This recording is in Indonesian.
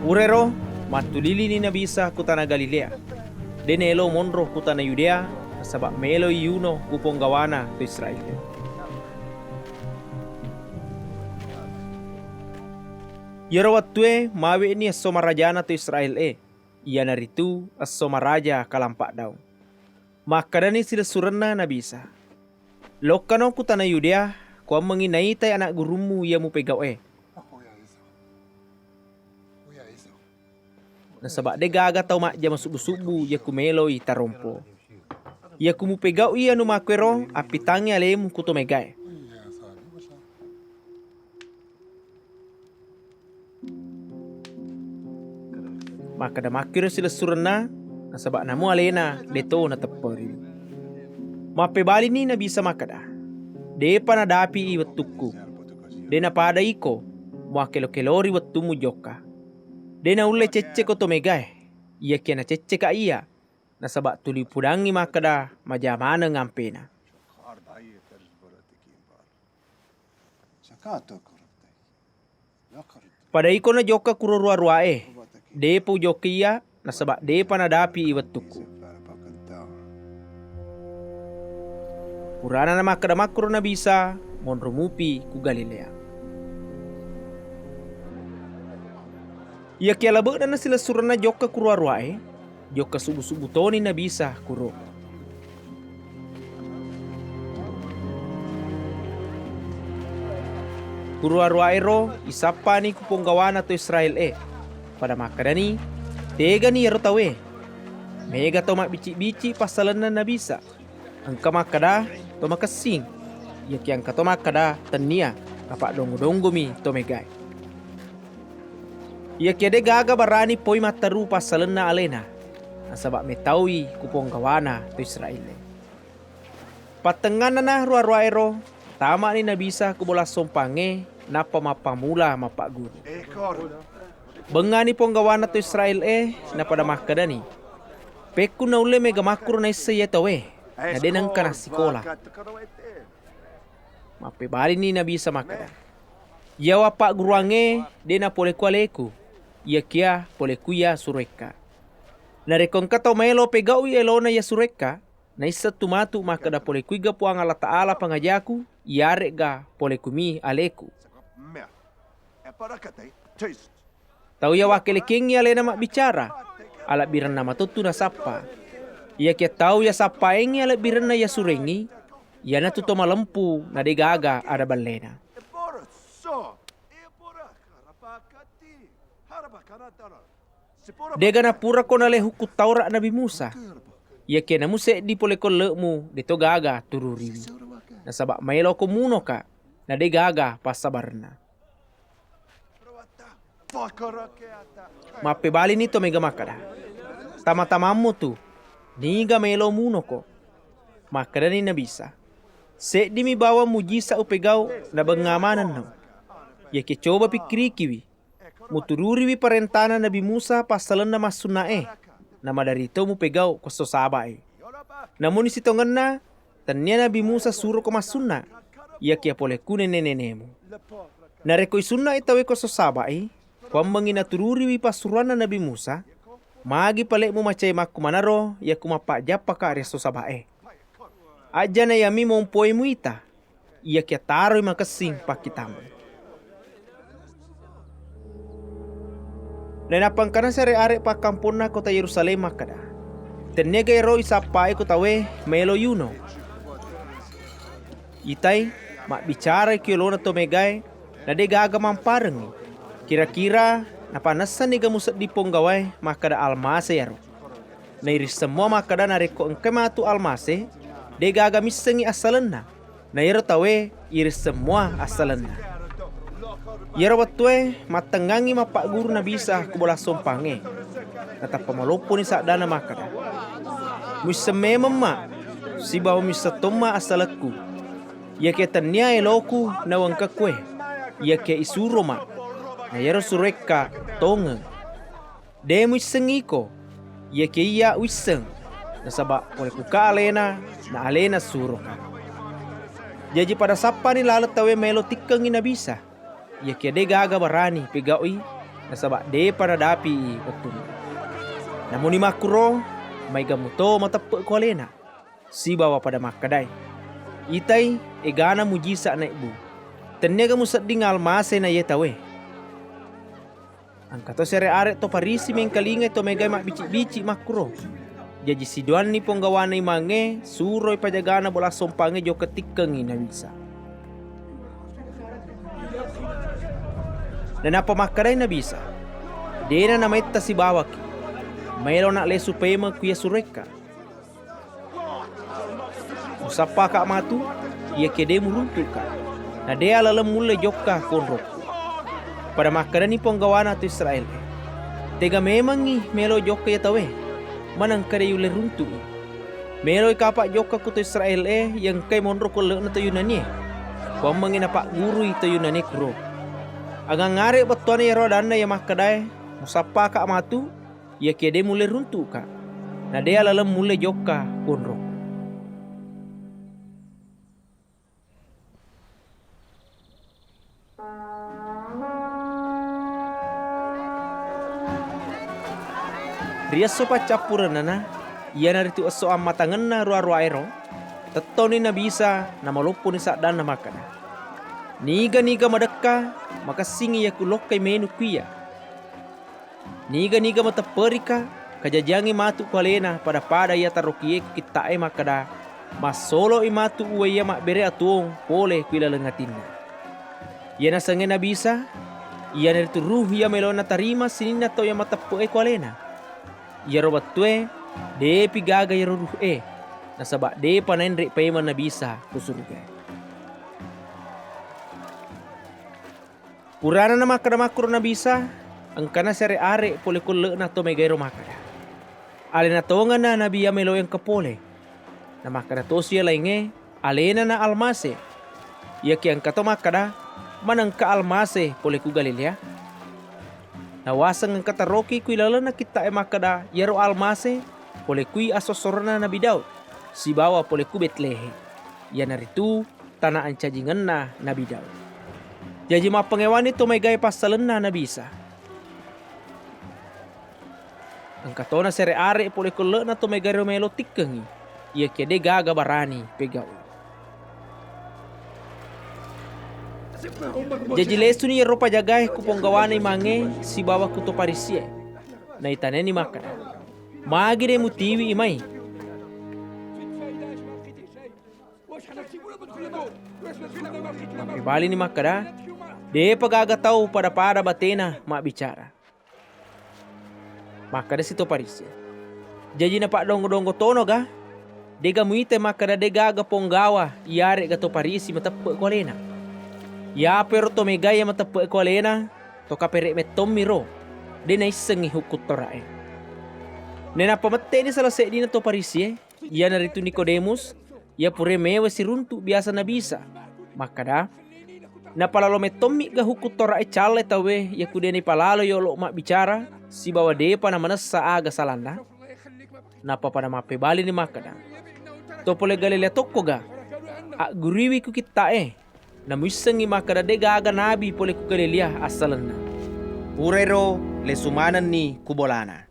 Urero matulili ni nabisa kutana Galilea. Denelo monro kutana Yudea sabak melo yuno kuponggawana to Israel. Yerawatue mawe ni somarajana to Israel Ia naritu somaraja kalampak daw. Makadani sila surenna nabisa. Lokano kutana Yudea kau menginai tay anak gurumu ia mu pegau Nasabak de gaga tau mak jama subu-subu ia kumeloi tarompo. Ia kumu pegau ia no makwero api tangi alemu kuto megae. Maka da makiro sila surna nasabak namu alena deto na tepori. Mape bali ni na bisa makada. De panadapi i wetuku. De na pada iko muakelo-kelori wetumu joka. De na ule cece ko to megae. Ia kiana cece ka ia. Nasabak tuli pudangi makada majamana ngampena. Pada iko na joka kururua-ruae. De po jokia nasabak de panadapi i wetuku. Purana na makada makro na bisa monrumupi ku Galilea. Ia kia labak na sila surana joka kurua-ruae. Joka subu-subu toni na bisa kuro. Kurua-ruae ro isapa ni kuponggawana to Israel Pada makadani tega ni yaro tawe. Mega to mak bici-bici pasalan na bisa. Angka makada to makasing. Ia kia angka to makada tenia kapak dongo-dongo mi to megai. Ia kede gaga barani poi mataru pasalan na alena. Nasabak metawi kuponggawana to Israel. Patengan na ruar-ruae ro tama ni nabisa kubola sompange napa mapamula mapak guru. Bengani ponggawana to Israel na pada makadani. Peku na ule mega makro na isa ya tawe. Na denang kana sikola. Mape bali ni nabisa makada. Yawa pak guruange dena pole kualeku. Ia kia pole kuya sureka. Narekon kato melo pegau elona ya sureka. Na isa tumatu makada pole kuiga puang ala taala pangajaku. Iare ga pole kumi aleku. Tau ya wakil kengi alena mak bicara. Alat biran nama tutu na sapa. Ia kia tau ya sapa engi alat biran na ya surengi. Ia na tuto malempu na de gaga ada balena. Dega na pura ko na lehu ku Taurat Nabi Musa. Ia kia na muse di pole ko lemu de to gaga tururi. Nasabak maelo ko muno ka na de gaga pasabarna. Mape bali nito mega makada. Tama-tamamu tu. Niga melo muno ko. Makada ni nabisa. Se di mi bawa mujisa upegau na bangamanan no. Ya ke coba pikiri kiwi. Mutururi wi parentana Nabi Musa pasalan na masuna Nama dari itu mu pegau ko sosaba Namun isi tongenna tanya Nabi Musa suruh ko masuna. Ya ke pole kune nenenemu. Nareko isunna itawe ko sosaba Kuam mangina tururi wi pasurana Nabi Musa. Magi palek mu macai maku manaro ya kumapak japa ka reso sabae. Aja na yami mompoi muita. Ia kia taro makasing pakitamu. Dan apangkana sare-are pa kampuna kota Yerusalem makada. Tenega ero isapai kota we melo yuno. Itai mak bicara kiolona to megai na de gaga mampareng. Kira-kira napanasan ni gamusat di ponggawai makada almase yaro. Na iris semua makada nareko engke matu almase de gaga misengi asalenna. Na yero tawe iris semua asalenna. Yero batue matengangi mapak guru na bisa kubola sompange. Kata pamalopo ni sakdana makada. Museme mama si bawa misatoma asalaku. Ya ke tania eloku na wangka kue. Ya ke isuroma. Na yero sureka tonge. De musengiko. Ya ke iya wiseng. Nasabak oleh kuka alena na alena suroka. Jadi pada sapa ni lalat tawe melo tikangi na bisa. Ya kia de gaga barani pegaui nasabak de panadapi betul. Namun ni makuro may gamuto matapuk ko alena si bawa pada makadai. Itay egana mujisa na ibu. Tanya gamusat dingal mase na yetawe. Ang kato sere are to parisi meng kalingay to megay mak bici-bici makuro. Jadi siduan ni ponggawanay mange suroy pajagana bola sompange jo ketikeng na bisa. Dan apa makaday na bisa? Dena na maita si bawaki. Mayroon na le supema kuya sureka. Usapa ka matu, ia kede muruntuka. Na dia lalam mula jokka konrok. Pada makadan ni penggawana tu Israel. Tega memang ni melo jokka ya tawe. Manang kare yule runtu. Melo kapak jokka ku tu Israel yang kai monro ko le na to Yunani. Pamangin na pak guru ito Yunani kuro. Agang ngare betuan ya rodan na ya makadai. Musapa ka matu, ia kede mule runtu ka. Na dia lalam mule jokka konrok. Ria sopa capura nana, ia naritu aso amatangan na ruar aero, tetoni na bisa na malupo ni sakdan na makana. Niga madeka, maka singi ya kulok kay menu kuya. Niga mataperika, kajajangi matu kualena pada ia tarokie kita makada, mas solo imatu uaya mak bere atuong pole kuila lengatina. Ia na sange na bisa, ia naritu ruh ia melona tarima sinina to ya matapoe kualena. Ia robat tue, de pigaga ya ruh nasabak de panain rek payman na bisa kusurga. Purana na makada makro na bisa, ang kana sere are pole kulle na to megayro makada. Ale na tonga na nabiya melo yang kapole. Na makada to siya lainge, alena na almase. Ia ki ang kato makada, manang ka almase pole ku Galilea. Nawasang ang kataroki kui lala na kita makada yaro almase pole kui asosorna na bidaw si bawa pole ku Betlehe. Ya naritu tanah ancajingan na bidaw. Jadi mapangewan ito may gaya pasalan na bisa. Ang katona sere are pole kulle na to may gaya melo tikengi. Ia kede gaga barani pegaw. Jadi lesu ni ropa jagay kupong gawanay mange si bawa kuto parisie. Na itane ni makada. Magi de mutiwi imay. Bali ni makada. De pagagataw pada batena mak bicara. Makada sito parisie. Jadi na pak donggo tono ga. Dega muite makada dega ga ponggawa iare gato parisi matapuk kolena. Ya pero to megaya matapuk ko alena to kapere metom miro de na isengi hukut torae. Nena pamete ni salah di na to parisie ia naritu Nikodemus ia pure mewe si runtu biasa na bisa. Makada na palalo metom mi ga hukut torae chale tawe ya kude ni palalo yolo mak bicara si bawa de pana manasa aga salanda. Napa pada mape bali ni makada. To pole Galilea tokko ga. Guriwi ku kita na muisangi makada de gaga nabi pole ku Galilea asalan na. Purero lesumanan ni kubolana.